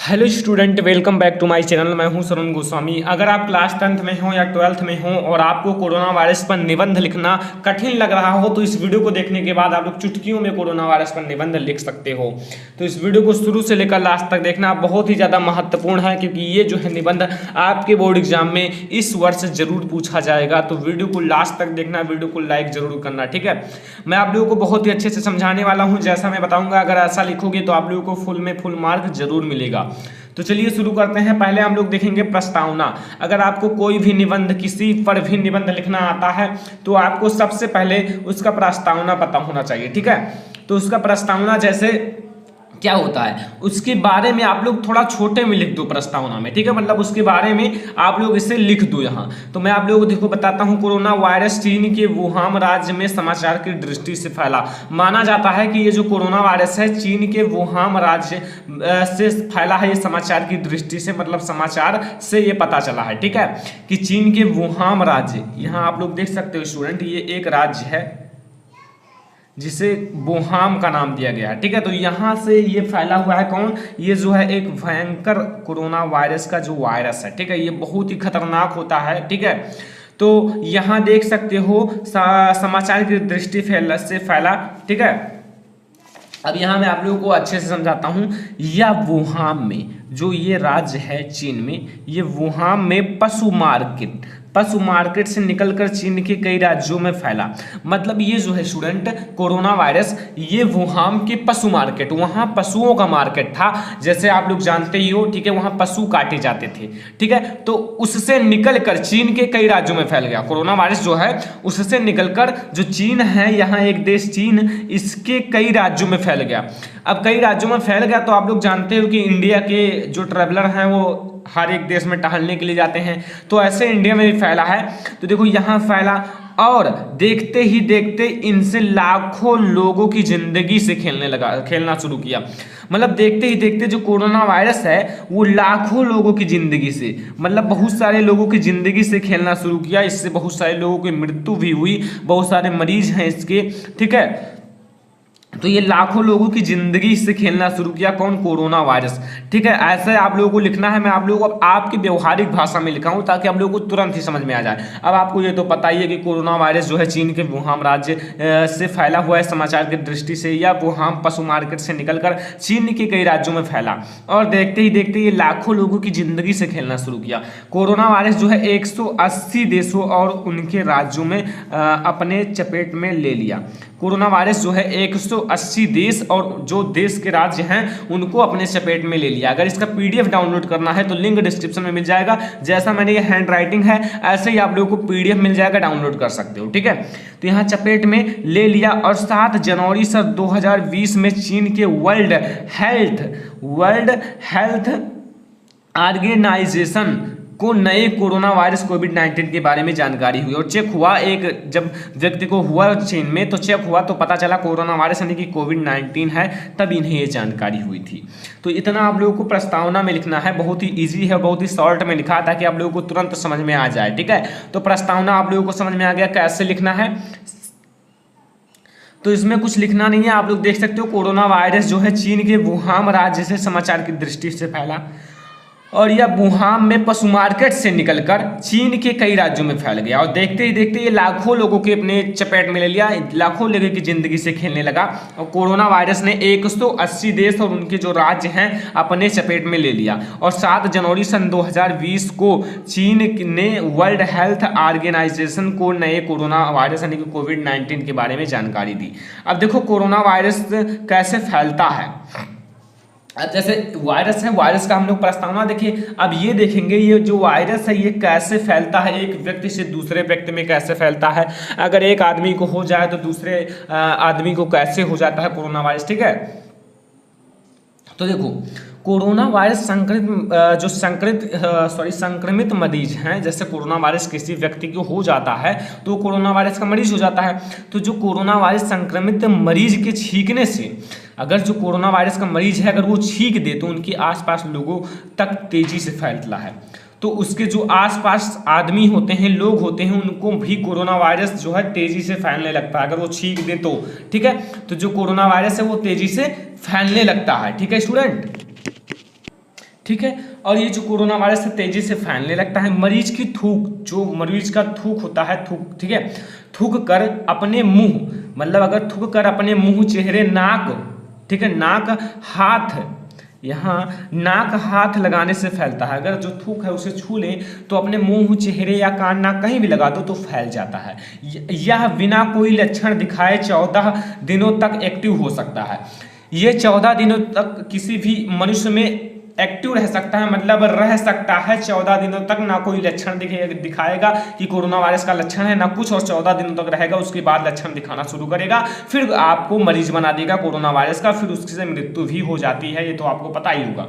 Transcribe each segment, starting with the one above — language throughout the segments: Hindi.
Hello student, welcome back to my channel. मैं हूं सरुण गोस्वामी। अगर आप क्लास 10th में हो या 12th में हो और आपको कोरोना वायरस पर निबंध लिखना कठिन लग रहा हो तो इस वीडियो को देखने के बाद आप लोग चुटकियों में कोरोना वायरस पर निबंध लिख सकते हो। तो इस वीडियो को शुरू से लेकर लास्ट तक देखना बहुत ही ज़्यादा महत्वपूर्ण है, क्योंकि ये जो है निबंध आपके बोर्ड एग्जाम में इस वर्ष जरूर पूछा जाएगा। तो वीडियो को लास्ट तक देखना, वीडियो को लाइक जरूर करना, ठीक है। मैं आप लोगों को बहुत ही अच्छे से समझाने वाला हूँ, जैसा मैं बताऊँगा अगर ऐसा लिखोगे तो आप लोगों को फुल में फुल मार्क जरूर मिलेगा। तो चलिए शुरू करते हैं। पहले हम लोग देखेंगे प्रस्तावना। अगर आपको कोई भी निबंध, किसी पर भी निबंध लिखना आता है तो आपको सबसे पहले उसका प्रस्तावना पता होना चाहिए, ठीक है। तो उसका प्रस्तावना जैसे क्या होता है उसके बारे में आप लोग थोड़ा छोटे में लिख दो प्रस्तावना में, ठीक है। मतलब उसके बारे में आप लोग इसे लिख दो यहाँ। तो मैं आप लोगों को देखो बताता हूँ। कोरोना वायरस चीन के वुहान राज्य में समाचार की दृष्टि से फैला। माना जाता है कि ये जो कोरोना वायरस है चीन के वुहान राज्य से फैला है। ये समाचार की दृष्टि से मतलब समाचार से ये पता चला है, ठीक है, कि चीन के वुहान राज्य, यहाँ आप लोग देख सकते हो स्टूडेंट, ये एक राज्य है जिसे वुहान का नाम दिया गया है, ठीक है। तो यहाँ से ये फैला हुआ है कौन, ये जो है एक भयंकर कोरोना वायरस का जो वायरस है, ठीक है। ये बहुत ही खतरनाक होता है, ठीक है। तो यहाँ देख सकते हो समाचार की दृष्टि से फैला, ठीक है। अब यहाँ मैं आप लोगों को अच्छे से समझाता हूँ। या वुहान में जो ये राज्य है चीन में, ये वुहान में पशु मार्केट से निकलकर चीन के कई राज्यों में फैला। मतलब ये जो है स्टूडेंट कोरोना वायरस, ये वुहान के पशु मार्केट, वहाँ पशुओं का मार्केट था, जैसे आप लोग जानते ही हो, ठीक है। वहाँ पशु काटे जाते थे, ठीक है। तो उससे निकलकर चीन के कई राज्यों में फैल गया कोरोना वायरस जो है। उससे निकलकर जो चीन है, यहाँ एक देश चीन, इसके कई राज्यों में फैल गया। अब कई राज्यों में फैल गया तो आप लोग जानते हो कि इंडिया के जो ट्रैवलर हैं वो हर एक देश में टहलने के लिए जाते हैं, तो ऐसे इंडिया में भी फैला है। तो देखो यहाँ फैला और देखते ही देखते इनसे लाखों लोगों की जिंदगी से खेलना शुरू किया। मतलब देखते ही देखते जो कोरोना वायरस है वो लाखों लोगों की जिंदगी से, मतलब बहुत सारे लोगों की जिंदगी से खेलना शुरू किया। इससे बहुत सारे लोगों की मृत्यु भी हुई, बहुत सारे मरीज हैं इसके, ठीक है। तो ये लाखों लोगों की जिंदगी से खेलना शुरू किया कौन, कोरोना वायरस, ठीक है। ऐसे आप लोगों को लिखना है। मैं आप लोगों को आपकी व्यवहारिक भाषा में लिखा हूं ताकि आप लोगों को तुरंत ही समझ में आ जाए। अब आपको ये तो पता ही है कि कोरोना वायरस जो है चीन के वुहान राज्य से फैला हुआ है समाचार की दृष्टि से, या वुहान पशु मार्केट से निकलकर चीन के कई राज्यों में फैला और देखते ही देखते ये लाखों लोगों की जिंदगी से खेलना शुरू किया। कोरोना वायरस जो है 180 देशों और उनके राज्यों में अपने चपेट में ले लिया। कोरोना वायरस जो है 180 देश और जो देश के राज्य हैं उनको अपने चपेट में ले लिया। अगर इसका पीडीएफ डाउनलोड करना है तो लिंक डिस्क्रिप्शन में मिल जाएगा। जैसा मैंने ये हैंड राइटिंग है ऐसे ही आप लोगों को पीडीएफ मिल जाएगा, डाउनलोड कर सकते हो, ठीक है। तो यहाँ चपेट में ले लिया। और 7 जनवरी 2020 में चीन के वर्ल्ड हेल्थ ऑर्गेनाइजेशन को नए कोरोना वायरस कोविड-19 के बारे में जानकारी हुई और चेक हुआ। एक जब व्यक्ति को हुआ चीन में तो चेक हुआ तो पता चला कोरोना वायरस यानी कि कोविड-19 है, तब इन्हें ये जानकारी हुई थी। तो इतना आप लोगों को प्रस्तावना में लिखना है। बहुत ही ईजी है, बहुत ही शॉर्ट में लिखा ताकि आप लोगों को तुरंत समझ में आ जाए, ठीक है। तो प्रस्तावना आप लोगों को समझ में आ गया कैसे लिखना है। तो इसमें कुछ लिखना नहीं है, आप लोग देख सकते हो। कोरोना वायरस जो है चीन के वुहान राज्य से समाचार की दृष्टि से फैला और यह वुहान में पशु मार्केट से निकलकर चीन के कई राज्यों में फैल गया और देखते ही देखते ये लाखों लोगों के अपने चपेट में ले लिया, लाखों लोगों की जिंदगी से खेलने लगा। और कोरोना वायरस ने 180 देश और उनके जो राज्य हैं अपने चपेट में ले लिया। और 7 जनवरी सन 2020 को चीन ने वर्ल्ड हेल्थ ऑर्गेनाइजेशन को नए कोरोना वायरस यानी कि कोविड-19 के बारे में जानकारी दी। अब देखो कोरोना वायरस कैसे फैलता है। अब जैसे वायरस है, वायरस का हम लोग प्रस्तावना देखिए। अब ये देखेंगे ये जो वायरस है ये कैसे फैलता है, एक व्यक्ति से दूसरे व्यक्ति में कैसे फैलता है। अगर एक आदमी को हो जाए तो दूसरे आदमी को कैसे हो जाता है कोरोना वायरस, ठीक है। तो देखो कोरोना वायरस संक्रमित मरीज हैं। जैसे कोरोना वायरस किसी व्यक्ति को हो जाता है तो कोरोना वायरस का मरीज हो जाता है। तो जो कोरोना वायरस संक्रमित मरीज के छींकने से, अगर जो कोरोना वायरस का मरीज है अगर वो छींक दे तो उनके आसपास लोगों तक तेजी से फैलता है। तो उसके जो आसपास आदमी होते हैं, लोग होते हैं, उनको भी कोरोना वायरस जो है तेजी से फैलने लगता है अगर वो छींक दे तो, ठीक है। तो जो कोरोना वायरस है वो तेजी से फैलने लगता है, ठीक है स्टूडेंट। ठीक है। और ये जो कोरोना वायरस है तेजी से फैलने लगता है। मरीज की थूक, जो मरीज का थूक होता है, थूक, ठीक है, थूक कर अपने मुंह, मतलब अगर थूक कर अपने मुंह, चेहरे, नाक, ठीक है, नाक, हाथ, यहाँ नाक हाथ लगाने से फैलता है। अगर जो थूक है उसे छू लें तो अपने मुंह, चेहरे या कान, नाक कहीं भी लगा दो तो फैल जाता है। यह बिना कोई लक्षण दिखाए 14 दिनों तक एक्टिव हो सकता है। ये 14 दिनों तक किसी भी मनुष्य में एक्टिव रह सकता है, मतलब रह सकता है 14 दिनों तक, ना कोई लक्षण दिखाएगा कि कोरोना वायरस का लक्षण है ना कुछ, और 14 दिनों तक रहेगा, उसके बाद लक्षण दिखाना शुरू करेगा, फिर आपको मरीज बना देगा कोरोना वायरस का, फिर उससे मृत्यु भी हो जाती है, ये तो आपको पता ही होगा।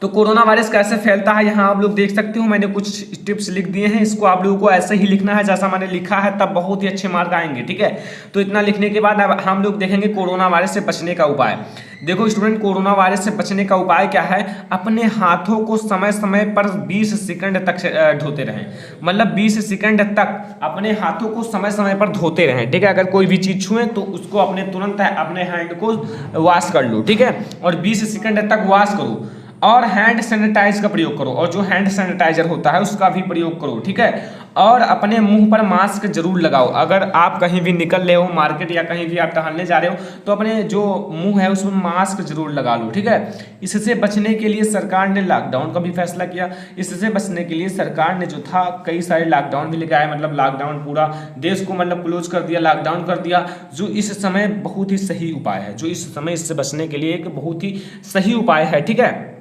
तो कोरोना वायरस कैसे फैलता है यहाँ आप लोग देख सकते हो, मैंने कुछ टिप्स लिख दिए हैं, इसको आप लोगों को ऐसे ही लिखना है जैसा मैंने लिखा है, तब बहुत ही अच्छे मार्क आएंगे, ठीक है। तो इतना लिखने के बाद अब हम लोग देखेंगे कोरोना वायरस से बचने का उपाय। देखो स्टूडेंट, कोरोना वायरस से बचने का उपाय क्या है? अपने हाथों को समय समय पर 20 सेकंड तक धोते रहें, मतलब 20 सेकंड तक अपने हाथों को समय समय पर धोते रहें, ठीक है। अगर कोई भी चीज छुए तो उसको अपने तुरंत अपने हैंड को वॉश कर लो, ठीक है, और 20 सेकंड तक वॉश करो, और हैंड सैनिटाइज का प्रयोग करो, और जो हैंड सैनिटाइजर होता है उसका भी प्रयोग करो, ठीक है। और अपने मुंह पर मास्क जरूर लगाओ। अगर आप कहीं भी निकल रहे हो मार्केट या कहीं भी आप टहलने जा रहे हो तो अपने जो मुंह है उसमें मास्क जरूर लगा लो, ठीक है। इससे बचने के लिए सरकार ने लॉकडाउन का भी फैसला किया। इससे बचने के लिए सरकार ने जो था कई सारे लॉकडाउन भी लगाए, मतलब लॉकडाउन पूरा देश को मतलब क्लोज कर दिया, लॉकडाउन कर दिया, जो इस समय बहुत ही सही उपाय है, जो इस समय इससे बचने के लिए एक बहुत ही सही उपाय है, ठीक है।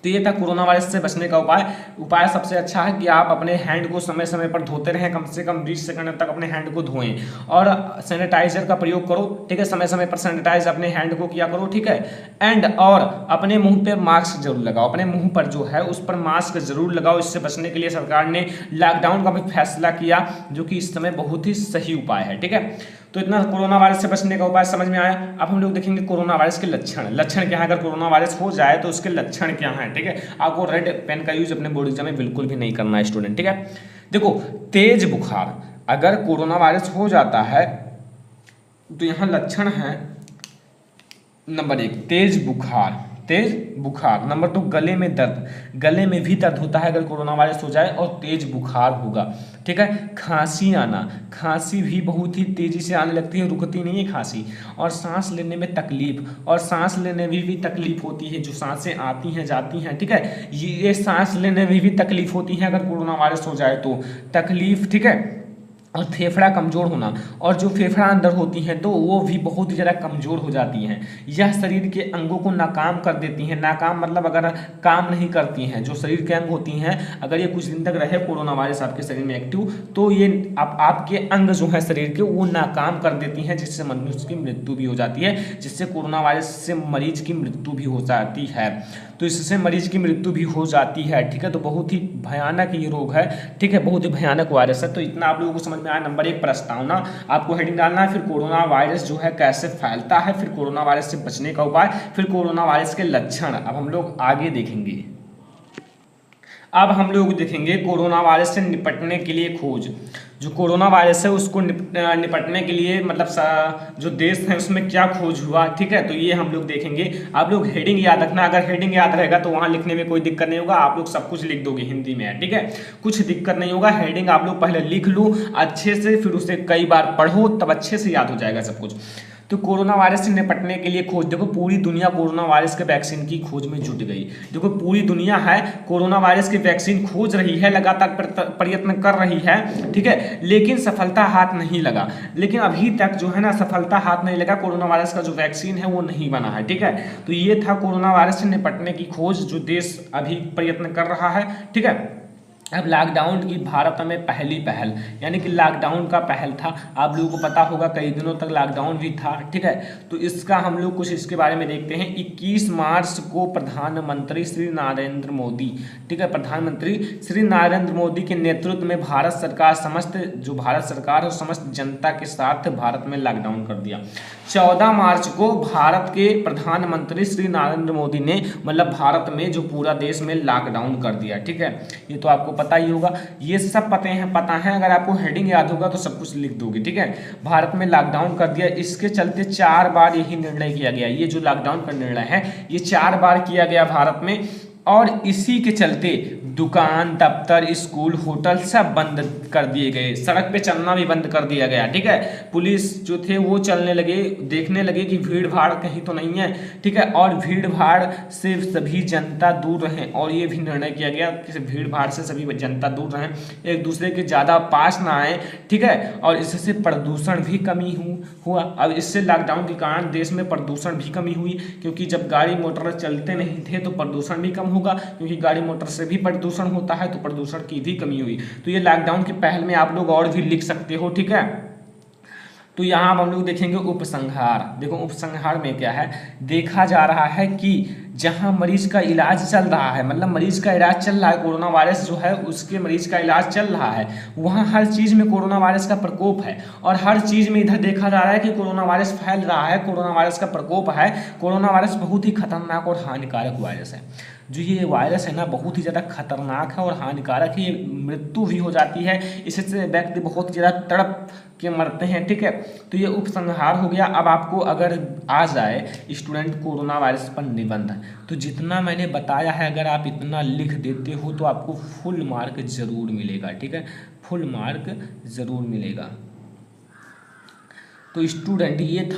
तो ये था कोरोना वायरस से बचने का उपाय सबसे अच्छा है कि आप अपने हैंड को समय समय पर धोते रहें, कम से कम 20 सेकंड तक अपने हैंड को धोएं, और सैनिटाइजर का प्रयोग करो, ठीक है, समय समय पर सैनिटाइज अपने हैंड को किया करो, ठीक है। एंड और अपने मुंह पे मास्क जरूर लगाओ, अपने मुंह पर जो है उस पर मास्क जरूर लगाओ। इससे बचने के लिए सरकार ने लॉकडाउन का भी फैसला किया, जो कि इस समय बहुत ही सही उपाय है, ठीक है। तो इतना कोरोना वायरस से बचने का उपाय समझ में आया। अब हम लोग देखेंगे कोरोना वायरस के लक्षण क्या है, अगर कोरोना वायरस हो जाए तो उसके लक्षण क्या हैं, ठीक है। आपको रेड पेन का यूज अपने बोर्ड एग्जाम में बिल्कुल भी नहीं करना है स्टूडेंट, ठीक है। देखो, तेज बुखार, अगर कोरोना वायरस हो जाता है तो यहाँ लक्षण है, नंबर 1 तेज बुखार, नंबर 2 गले में दर्द, गले में भी दर्द होता है अगर कोरोना वायरस हो जाए और तेज बुखार होगा, ठीक है। खांसी आना, खांसी भी बहुत ही तेजी से आने लगती है, रुकती नहीं है खांसी। और सांस लेने में तकलीफ, और सांस लेने में भी तकलीफ होती है, जो सांसें आती हैं जाती हैं, ठीक है, ये सांस लेने में भी तकलीफ होती है अगर कोरोना वायरस हो जाए तो तकलीफ, ठीक है। और फेफड़ा कमजोर होना, और जो फेफड़ा अंदर होती हैं तो वो भी बहुत ही ज़्यादा कमजोर हो जाती हैं। यह शरीर के अंगों को नाकाम कर देती हैं, नाकाम मतलब अगर काम नहीं करती हैं, जो शरीर के अंग होती हैं, अगर ये कुछ दिन तक रहे कोरोना वायरस आपके शरीर में एक्टिव, तो ये आपके अंग जो है शरीर के वो नाकाम कर देती हैं, जिससे मनुष्य की मृत्यु भी हो जाती है, जिससे कोरोना वायरस से मरीज की मृत्यु भी हो जाती है। तो इससे मरीज की मृत्यु भी हो जाती है, ठीक है। तो बहुत ही भयानक ये रोग है, ठीक है, बहुत ही भयानक वायरस है। तो इतना आप लोगों को समझ में आया। नंबर 1 प्रस्तावना, आपको हेडिंग डालना है, फिर कोरोना वायरस जो है कैसे फैलता है, फिर कोरोना वायरस से बचने का उपाय, फिर कोरोना वायरस के लक्षण। अब हम लोग आगे देखेंगे। अब हम लोग देखेंगे कोरोना वायरस से निपटने के लिए खोज। जो कोरोना वायरस है उसको निपटने के लिए मतलब जो देश है उसमें क्या खोज हुआ, ठीक है, तो ये हम लोग देखेंगे। आप लोग हेडिंग याद रखना, अगर हेडिंग याद रहेगा तो वहाँ लिखने में कोई दिक्कत नहीं होगा, आप लोग सब कुछ लिख दोगे हिंदी में, ठीक है, कुछ दिक्कत नहीं होगा। हेडिंग आप लोग पहले लिख लो अच्छे से, फिर उसे कई बार पढ़ो, तब अच्छे से याद हो जाएगा सब कुछ। तो कोरोना वायरस से निपटने के लिए खोज, देखो पूरी दुनिया कोरोना वायरस के वैक्सीन की खोज में जुट गई। देखो पूरी दुनिया है कोरोना वायरस की वैक्सीन खोज रही है, लगातार प्रयत्न कर रही है, ठीक है, लेकिन सफलता हाथ नहीं लगा। लेकिन अभी तक जो है ना सफलता हाथ नहीं लगा, कोरोना वायरस का जो वैक्सीन है वो नहीं बना है, ठीक है। तो ये था कोरोना वायरस से निपटने की खोज, जो देश अभी प्रयत्न कर रहा है, ठीक है। अब लॉकडाउन की भारत में पहली पहल, यानी कि लॉकडाउन का पहल था, आप लोगों को पता होगा कई दिनों तक लॉकडाउन भी था, ठीक है। तो इसका हम लोग कुछ इसके बारे में देखते हैं। 21 मार्च को प्रधानमंत्री श्री नरेंद्र मोदी, ठीक है, प्रधानमंत्री श्री नरेंद्र मोदी के नेतृत्व में भारत सरकार है समस्त जनता के साथ भारत में लॉकडाउन कर दिया। 14 मार्च को भारत के प्रधानमंत्री श्री नरेंद्र मोदी ने मतलब भारत में जो पूरा देश में लॉकडाउन कर दिया, ठीक है। ये तो आपको पता ही होगा, ये सब पता है। अगर आपको हेडिंग याद होगा तो सब कुछ लिख दोगे, ठीक है। भारत में लॉकडाउन कर दिया, इसके चलते 4 बार यही निर्णय किया गया। ये जो लॉकडाउन का निर्णय है ये 4 बार किया गया भारत में, और इसी के चलते दुकान, दफ्तर, स्कूल, होटल सब बंद कर दिए गए। सड़क पे चलना भी बंद कर दिया गया, ठीक है। पुलिस जो थे वो चलने लगे, देखने लगे कि भीड़ भाड़ कहीं तो नहीं है, ठीक है। और भीड़ भाड़ से सभी जनता दूर रहें, और ये भी निर्णय किया गया कि भीड़ भाड़ से सभी जनता दूर रहें, एक दूसरे के ज़्यादा पास ना आए, ठीक है। और इससे प्रदूषण भी कमी हुआ। अब इससे लॉकडाउन के कारण देश में प्रदूषण भी कमी हुई, क्योंकि जब गाड़ी मोटर चलते नहीं थे तो प्रदूषण भी कम होगा, क्योंकि गाड़ी मोटर से भी प्रदूषण होता है, तो प्रदूषण की भी कमी हुई। तो ये लॉकडाउन के पहल में आप लोग और भी लिख सकते हो, ठीक है। तो यहाँ हम लोग देखेंगे उपसंहार। देखो उपसंहार में क्या है, देखा जा रहा है कि जहाँ मरीज का इलाज चल रहा है, मतलब मरीज का इलाज चल रहा है, कोरोना वायरस जो है उसके मरीज का इलाज चल रहा है, वहाँ हर चीज़ में कोरोना वायरस का प्रकोप है। और हर चीज़ में इधर देखा जा रहा है कि कोरोना वायरस फैल रहा है, कोरोना वायरस का प्रकोप है। कोरोना वायरस बहुत ही खतरनाक और हानिकारक वायरस है। जो ये वायरस है ना बहुत ही ज़्यादा खतरनाक है और हानिकारक है, ये मृत्यु भी हो जाती है, इससे व्यक्ति बहुत ज़्यादा तड़प के मरते हैं, ठीक है। तो ये उपसंहार हो गया। अब आपको अगर आ जाए स्टूडेंट कोरोना वायरस पर निबंध, तो जितना मैंने बताया है अगर आप इतना लिख देते हो तो आपको फुल मार्क जरूर मिलेगा, ठीक है, फुल मार्क जरूर मिलेगा। तो स्टूडेंट ये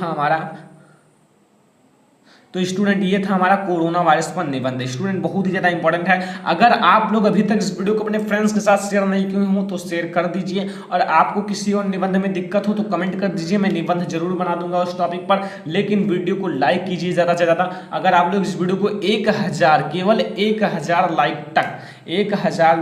था हमारा कोरोना वायरस पर निबंध। स्टूडेंट बहुत ही ज़्यादा इंपॉर्टेंट है। अगर आप लोग अभी तक इस वीडियो को अपने फ्रेंड्स के साथ शेयर नहीं किए हो तो शेयर कर दीजिए, और आपको किसी और निबंध में दिक्कत हो तो कमेंट कर दीजिए, मैं निबंध जरूर बना दूंगा उस टॉपिक पर। लेकिन वीडियो को लाइक कीजिए ज़्यादा से ज़्यादा। अगर आप लोग इस वीडियो को 1000 केवल 1000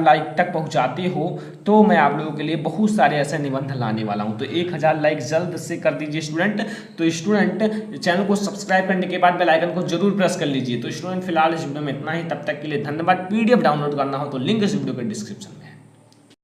लाइक तक पहुँचाते हो तो मैं आप लोगों के लिए बहुत सारे ऐसे निबंध लाने वाला हूँ। तो 1000 लाइक जल्द से कर दीजिए स्टूडेंट। तो स्टूडेंट चैनल को सब्सक्राइब करने के बाद बेल आइकन को जरूर प्रेस कर लीजिए। तो स्टूडेंट फिलहाल इस वीडियो में इतना ही, तब तक के लिए धन्यवाद। PDF डाउनलोड करना हो तो लिंक इस वीडियो के डिस्क्रिप्शन में है।